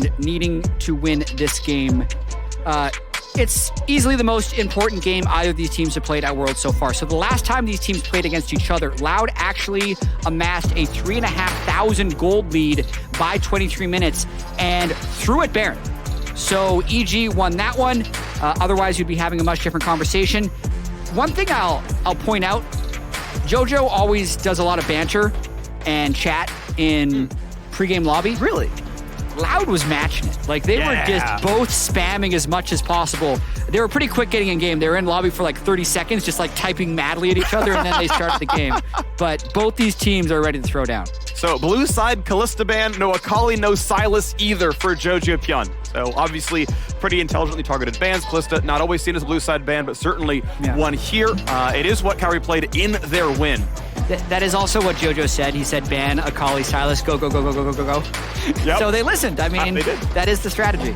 and needing to win this game. It's easily the most important game either of these teams have played at Worlds so far. So the last time these teams played against each other, Loud actually amassed a 3,500 gold lead by 23 minutes and threw at Baron. So EG won that one. Otherwise, you'd be having a much different conversation. One thing I'll point out, JoJo always does a lot of banter and chat in pregame lobby. Really? Loud was matching it. Like, they were just both spamming as much as possible. They were pretty quick getting in game. They were in lobby for like 30 seconds, just like typing madly at each other, and then they started the game. But both these teams are ready to throw down. So blue side, Kalista ban, no Akali, no Sylas either for Jojo Pyun. So obviously pretty intelligently targeted bans. Kalista not always seen as a blue side ban, but certainly one here. It is what Kaori played in their win. That is also what JoJo said. He said ban Akali, Sylas, go, go, go, go, go, go, go, go. Yep. So they listened. I mean, that is the strategy.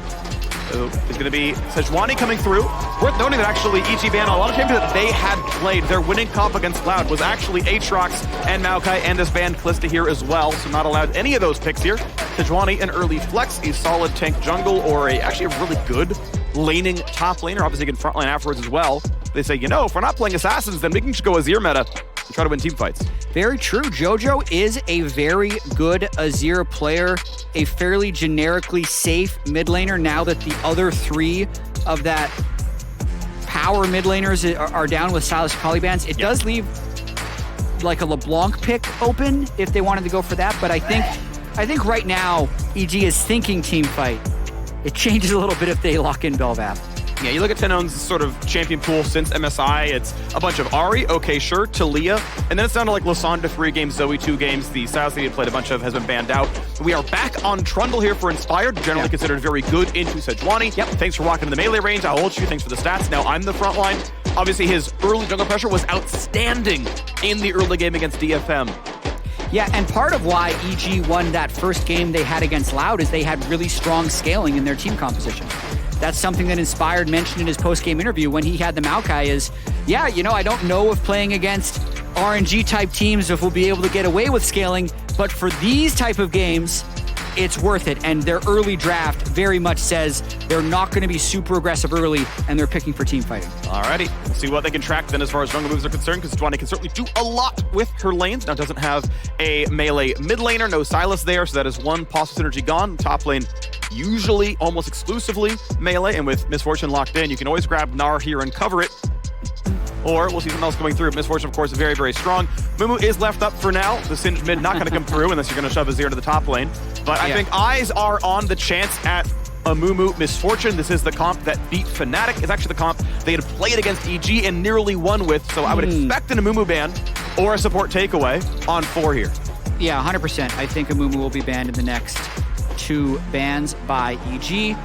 So it's going to be Sejuani coming through. Worth noting that actually EG ban, a lot of games that they had played, their winning comp against Loud was actually Aatrox and Maokai, and this banned Kalista here as well, so not allowed any of those picks here. Sejuani, an early flex, a solid tank jungle, or actually a really good laning top laner, obviously can frontline afterwards as well. They say, you know, if we're not playing Assassins, then we can just go Azir meta and try to win team fights. Very true. JoJo is a very good Azir player, a fairly generically safe mid laner now that the other three of that power mid laners are down with Sylas Akali bans. It does leave like a LeBlanc pick open if they wanted to go for that, but I think right now EG is thinking team fight. It changes a little bit if they lock in Bel'Veth. Yeah, you look at Tenone's sort of champion pool since MSI, it's a bunch of Ahri, okay, sure, Talia, and then it's down to like Lysandra 3 games, Zoe 2 games, the Sylas that he had played a bunch of has been banned out. We are back on Trundle here for Inspired, generally considered very good into Sejuani. Thanks for walking in the melee range, I'll hold you, thanks for the stats, now I'm the front line. Obviously his early jungle pressure was outstanding in the early game against DFM. Yeah, and part of why EG won that first game they had against Loud is they had really strong scaling in their team composition. That's something that Inspired mentioned in his post-game interview when he had the Maokai is, yeah, you know, I don't know if playing against RNG-type teams if we'll be able to get away with scaling, but for these type of games, it's worth it. And their early draft very much says they're not going to be super aggressive early, and they're picking for team fighting. Alrighty, we'll see what they can track then as far as jungle moves are concerned, because Sejuani can certainly do a lot with her lanes. Now doesn't have a melee mid laner, no Sylas there, so that is one possible synergy gone. Top lane usually almost exclusively melee, and with Misfortune locked in, you can always grab Gnar here and cover it. Or we'll see something else coming through. Misfortune, of course, is very, very strong. Mumu is left up for now. The Singed mid not going to come through unless you're going to shove Azir to the top lane. But I think eyes are on the chance at a Mumu Misfortune. This is the comp that beat Fnatic. It's actually the comp they had played against EG and nearly won with. So I would expect an Amumu ban or a support takeaway on 4 here. Yeah, 100%. I think Amumu will be banned in the next 2 bans by EG.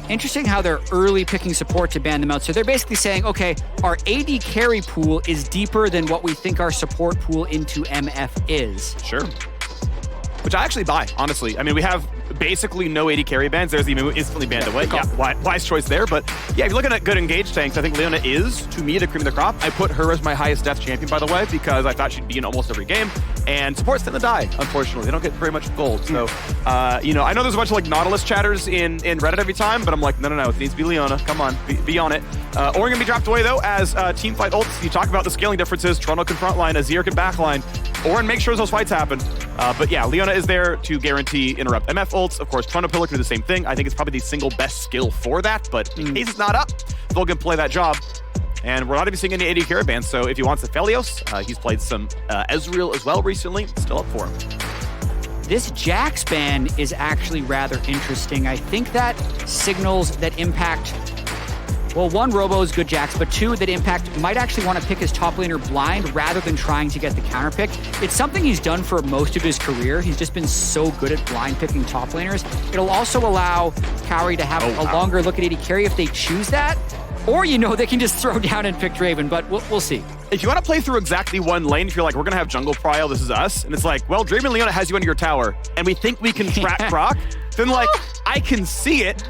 Interesting how they're early picking support to ban them out. So they're basically saying, okay, our AD carry pool is deeper than what we think our support pool into MF is. Sure. Which I actually buy, honestly. I mean, we have basically no AD carry bans. There's the Mumu instantly banned away. Yeah, wise choice there. But yeah, if you're looking at good engaged tanks, I think Leona is, to me, the cream of the crop. I put her as my highest death champion, by the way, because I thought she'd be in almost every game. And supports tend to die, unfortunately. They don't get very much gold. So, you know, I know there's a bunch of like Nautilus chatters in Reddit every time, but I'm like, no, it needs to be Leona. Come on, be on it. Or gonna be dropped away though as team fight ults. You talk about the scaling differences. Toronto can frontline, Azir can backline, or make sure those fights happen. But yeah, Leona is there to guarantee interrupt MF ults. Of course, Toronto Pillar can do the same thing. I think it's probably the single best skill for that, but in case it's not up, Vol can play that job. And we're not even seeing any AD carry bans, so if he wants the Felios, he's played some Ezreal as well recently. Still up for him. This Jax ban is actually rather interesting. I think that signals that Impact, well, 1, Robo is good Jax, but 2, that Impact might actually want to pick his top laner blind rather than trying to get the counter pick. It's something he's done for most of his career. He's just been so good at blind picking top laners. It'll also allow Kaori to have a longer look at AD carry if they choose that. Or, you know, they can just throw down and pick Draven, but we'll see. If you want to play through exactly one lane, if you're like, we're going to have jungle prio, this is us, and it's like, well, Draven Leona has you under your tower, and we think we can trap Brock, then like, I can see it,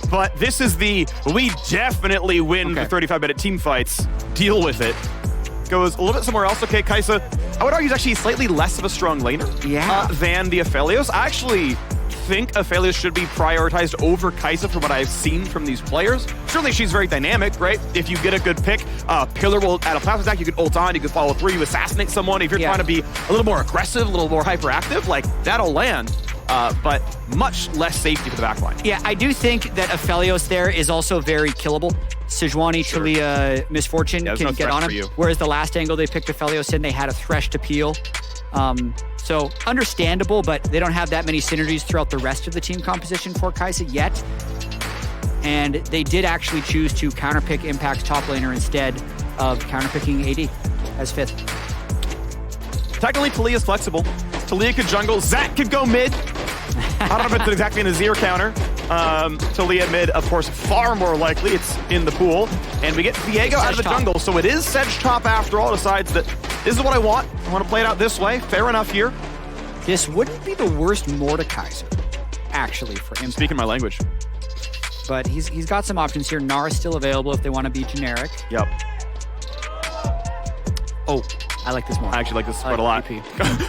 but this is the, we definitely win the 35-minute team fights, deal with it. Goes a little bit somewhere else. Okay, Kai'Sa, I would argue is actually slightly less of a strong laner than the Aphelios. I actually think Aphelios should be prioritized over Kai'Sa from what I've seen from these players. Certainly she's very dynamic, right? If you get a good pick, Pillar will add a plasma attack, you can ult on, you can follow through, you assassinate someone. If you're trying to be a little more aggressive, a little more hyperactive, like that'll land. But much less safety for the backline. Yeah, I do think that Aphelios there is also very killable. Sejuani, Taliyah, Misfortune can get on him. Whereas the last angle they picked Aphelios in, they had a Thresh to peel. So understandable, but they don't have that many synergies throughout the rest of the team composition for Kai'Sa yet. And they did actually choose to counterpick Impact's top laner instead of counterpicking AD as 5th. Technically, Taliyah's flexible. Taliyah could jungle. Zach could go mid. I don't know if it's exactly an Azir counter. Taliyah mid, of course, far more likely. It's in the pool. And we get Viego out of the jungle. So it is Sedge top after all. Decides that this is what I want. I want to play it out this way. Fair enough here. This wouldn't be the worst Mordekaiser, actually, for Impact. Speaking my language. But he's got some options here. Nara's still available if they want to be generic. Yep. Oh, I like this more. I actually like this spread a lot.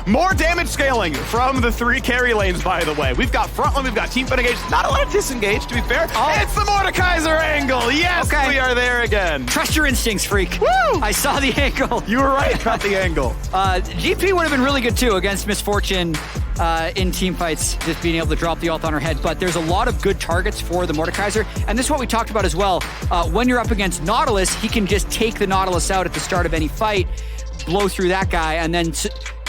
More damage scaling from the 3 carry lanes, by the way. We've got front line, we've got team fight engaged. Not a lot of disengage, to be fair. Oh. It's the Mordekaiser angle. Yes, we are there again. Trust your instincts, freak. Woo! I saw the angle. You were right, got the angle. GP would have been really good, too, against Misfortune in team fights, just being able to drop the ult on her head. But there's a lot of good targets for the Mordekaiser. And this is what we talked about as well. When you're up against Nautilus, he can just take the Nautilus out at the start of any fight, blow through that guy, and then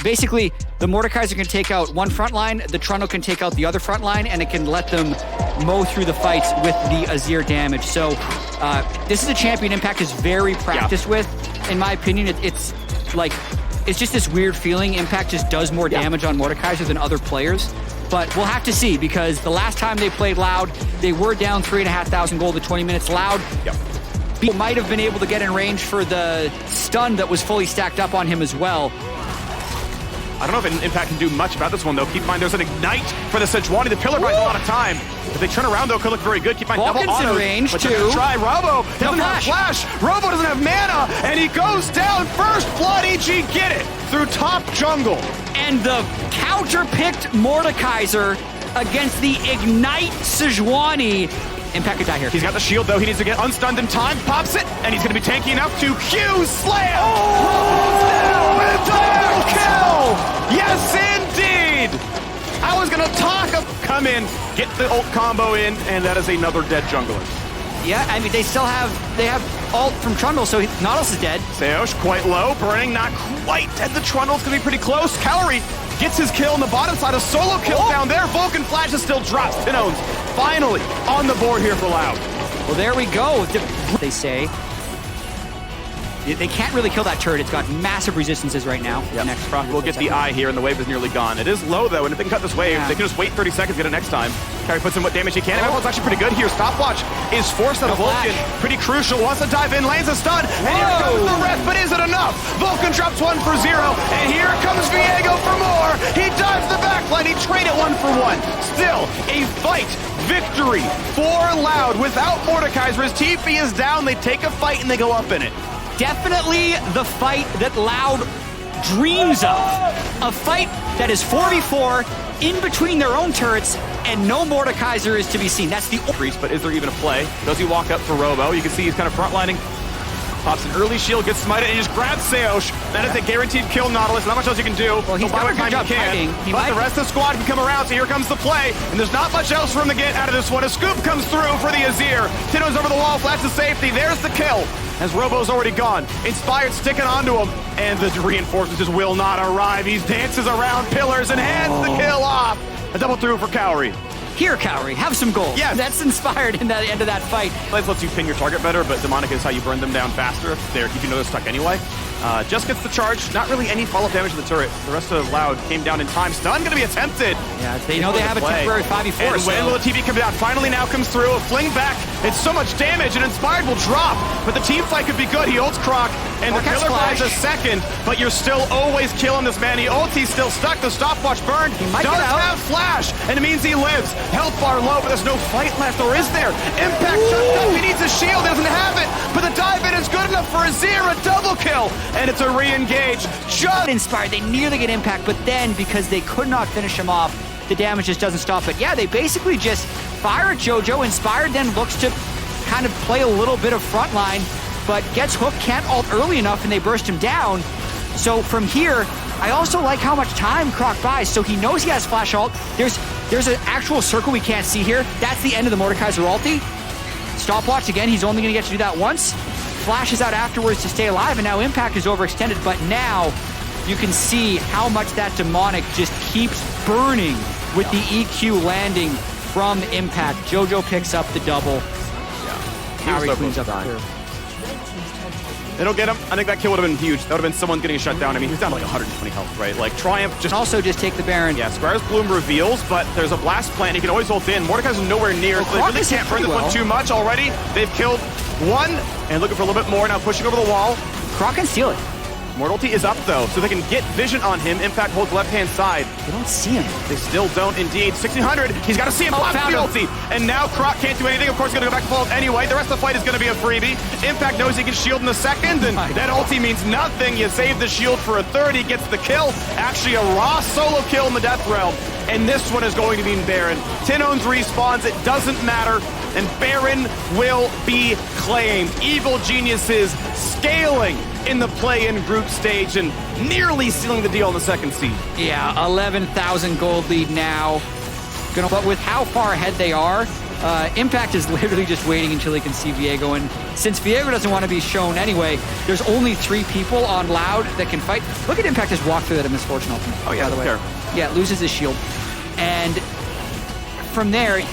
basically the Mordekaiser can take out one front line, the Trundle can take out the other front line, and it can let them mow through the fights with the Azir damage. So this is a champion Impact is very practiced with. In my opinion, it's just this weird feeling. Impact just does more damage on Mordekaiser than other players. But we'll have to see, because the last time they played Loud, they were down 3,500 gold to 20 minutes. Loud might have been able to get in range for the stun that was fully stacked up on him as well. I don't know if Impact can do much about this one, though. Keep in mind, there's an Ignite for the Sejuani. The Pillar buys a lot of time. If they turn around, though, it could look very good. Keep in mind, double auto. In range, but too. Try Robo. Doesn't have flash. Robo doesn't have mana, and he goes down first. Blood EG get it through top jungle. And the counter-picked Mordekaiser against the Ignite Sejuani. Impact could die here. He's got the shield, though. He needs to get unstunned in time. Pops it, and he's going to be tanky enough to Q slam. Oh! Double kill! Yes, indeed! I was going to talk of come in, get the ult combo in, and that is another dead jungler. Yeah, I mean, they have ult from Trundle, so Nautilus is dead. Seosh quite low, burning, not quite dead. The Trundle's going to be pretty close. Calorie gets his kill on the bottom side. A solo kill down there. Vulcan flashes still drops. Tinones finally on the board here for Loud. Well, there we go. They say they can't really kill that turret. It's got massive resistances right now. Next front, we'll get the eye here, and the wave is nearly gone. It is low, though, and if they can cut this wave, they can just wait 30 seconds, get it next time. Carry puts in what damage he can. Everyone's actually pretty good here. Stopwatch is forced out of Vulcan. Pretty crucial. Wants to dive in, lands a stun, and here comes the rest, but is it enough? Vulcan drops 1 for 0, and here comes Viego for more. He dives the backline. He traded 1 for 1. Still a fight. Victory for Loud. Without Mordekaiser, his TP is down. They take a fight, and they go up in it. Definitely the fight that Loud dreams of. A fight that is 4v4 in between their own turrets, and no Mordekaiser is to be seen. That's the priest, but is there even a play? Does he walk up for Robo? You can see he's kind of frontlining. Pops an early shield, gets smited, and he just grabs Seosh. That is a guaranteed kill, Nautilus. Not much else you can do. Well, he's got a good job hiding. But the rest of the squad can come around, so here comes the play. And there's not much else for him to get out of this one. A scoop comes through for the Azir. Tino's over the wall, flash to safety. There's the kill, as Robo's already gone. Inspired sticking onto him, and the reinforcements just will not arrive. He dances around pillars and hands the kill off. A double through for Cowrie. Here, Cowrie, have some gold. Yes. That's inspired in the end of that fight. Plays lets you ping your target better, but Demonic is how you burn them down faster if you know they're stuck anyway. Just gets the charge. Not really any follow-up damage to the turret. The rest of Loud came down in time. Stun going to be attempted. Yeah, they know they have a temporary 5v4. And when will the TV come down? Finally now comes through. A fling back. It's so much damage, and Inspired will drop. But the team fight could be good. He ults Croc, and the killer buys a second, but you're still always killing this man. He ults, he's still stuck. The stopwatch burned. He does have flash, and it means he lives. Health bar low, but there's no fight left, or is there? Impact shuts up. He needs a shield. Doesn't have it, but the dive in is good enough for Azir. A double kill, and it's a re-engage. Just Inspired, they nearly get Impact, but then because they could not finish him off, the damage just doesn't stop. But yeah, they basically just fire at JoJo. Inspired then looks to kind of play a little bit of frontline, but gets hooked, can't ult early enough, and they burst him down. So from here, I also like how much time Croc buys. So he knows he has flash ult. There's an actual circle we can't see here. That's the end of the Mordekaiser ulti. Stopwatch again, he's only gonna get to do that once. Flashes out afterwards to stay alive, and now Impact is overextended, but now you can see how much that demonic just keeps burning with the EQ landing from Impact. JoJo picks up the double. Harry cleans up the clear. It'll get him. I think that kill would have been huge. That would have been someone getting shut down. I mean, he was down to like 120 health, right? Like, Triumph just... Also just take the Baron. Yeah, Squire's Bloom reveals, but there's a blast plant. He can always ult in. Mordekaiser's nowhere near. Well, they really can't burn this one too much already. They've killed one and looking for a little bit more. Now pushing over the wall. Croc can steal it. Mortality is up though, so they can get vision on him. Impact holds left-hand side. They don't see him. They still don't indeed. 1600, he's got to see him. Blocks the ulti. And now Croc can't do anything. Of course, he's going to go back to full anyway. The rest of the fight is going to be a freebie. Impact knows he can shield in a second, and that ulti means nothing. You save the shield for a third. He gets the kill. Actually, a raw solo kill in the Death Realm. And this one is going to mean Baron. Tinones respawns, it doesn't matter. And Baron will be claimed. Evil Geniuses scaling in the play-in group stage and nearly sealing the deal in the second seed. Yeah, 11,000 gold lead now. But with how far ahead they are, Impact is literally just waiting until he can see Viego. And since Viego doesn't want to be shown anyway, there's only 3 people on Loud that can fight. Look at Impact just walk through that Misfortune ultimate. Oh yeah, by the way. Yeah, loses his shield. And from there,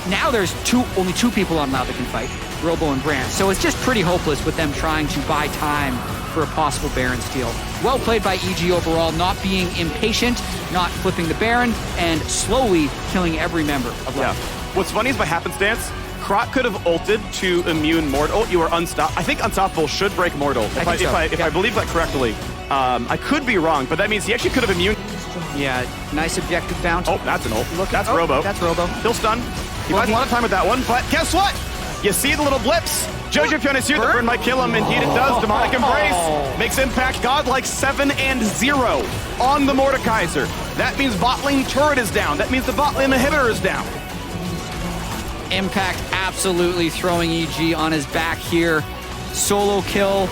now there's only 2 people on Loud that can fight, Robo and Brand. So it's just pretty hopeless with them trying to buy time for a possible Baron steal. Well played by EG overall, not being impatient, not flipping the Baron, and slowly killing every member of Loud. Yeah. What's funny is by happenstance, Croc could have ulted to immune Mortal. You are unstoppable. I think Unstoppable should break Mortal. If I believe that correctly. I could be wrong, but that means he actually could have immune. Yeah, nice objective bounty. Oh, that's an ult. Look, that's Robo. That's Robo. He'll stun. He buys a lot of time with that one, but guess what? You see the little blips. JoJo Fiona here, the burn might kill him. Indeed it does. Demonic Embrace makes Impact godlike 7-0 on the Mordekaiser. That means bot lane turret is down. That means the bot lane inhibitor is down. Impact absolutely throwing EG on his back here. Solo kill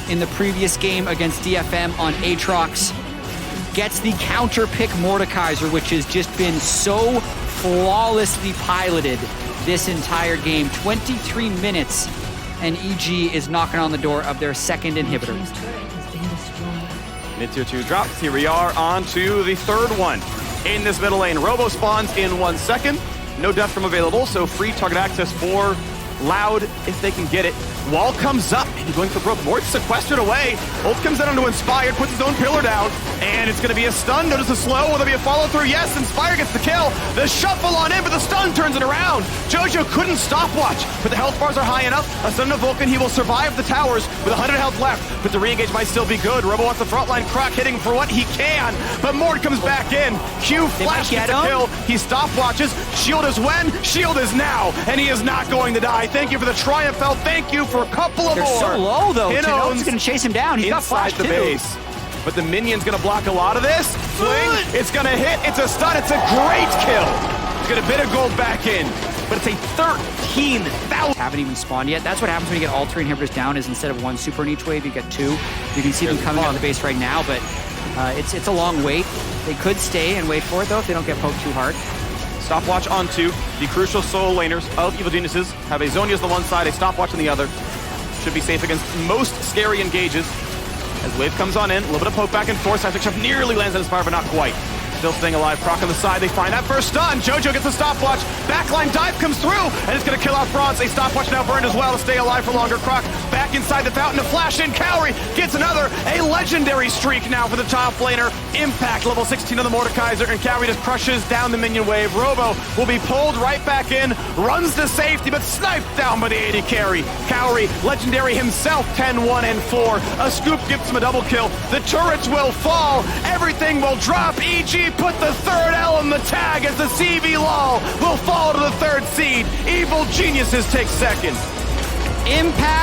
in the previous game against DFM on Aatrox. Gets the counter pick Mordekaiser, which has just been so flawlessly piloted this entire game. 23 minutes, and EG is knocking on the door of their second inhibitor. Mid-tier 2 drops. Here we are on to the third one. In this middle lane, Robo spawns in 1 second. No death from available, so free target access for Loud if they can get it. Wall comes up, and he's going for broke. Mort sequestered away. Ult comes in onto Inspired, puts his own pillar down, and it's going to be a stun. Notice a slow. Will there be a follow-through? Yes, Inspired gets the kill. The shuffle on in, but the stun turns it around. JoJo couldn't stopwatch, but the health bars are high enough. A stun to Vulcan, he will survive the towers with 100 health left, but the re-engage might still be good. Robo wants the front line. Croc hitting for what he can, but Mort comes back in. Q flash gets a kill. He stopwatches. Shield is when? Shield is now, and he is not going to die. Thank you for the Triumph L. Thank you for a couple of more. So low though. Tinone's gonna chase him down. He's got flash the base. But the minion's gonna block a lot of this. Fling, it's gonna hit. It's a stun. It's a great kill. Get a bit of gold back in, but it's a 13,000. Haven't even spawned yet. That's what happens when you get all 3 inhibitors down. Is instead of 1 super in each wave, you get 2. You can see them coming out of the base right now, but it's a long wait. They could stay and wait for it though if they don't get poked too hard. Stopwatch on 2. The crucial solo laners of Evil Geniuses have a Zonia's on the one side, a stopwatch on the other. Should be safe against most scary engages. As wave comes on in, a little bit of poke back and forth. Seismic Chef nearly lands on his fire, but not quite. Still staying alive. Proc on the side. They find that first stun. JoJo gets a stopwatch. Backline dive comes through, and it's going to kill off Bronze. A stopwatch now burned as well to stay alive for longer. Croc back inside the fountain. A flash in. Cowrie gets another. A legendary streak now for the top laner. Impact level 16 on the Mordekaiser, and Cowrie just crushes down the minion wave. Robo will be pulled right back in. Runs to safety, but sniped down by the AD carry. Cowrie, legendary himself, 10-1 and 4. A scoop gives him a double kill. The turrets will fall. Everything will drop. EG put the third L in the tag as the CV LOL will fall to the 3rd seed. Evil Geniuses take second. Impact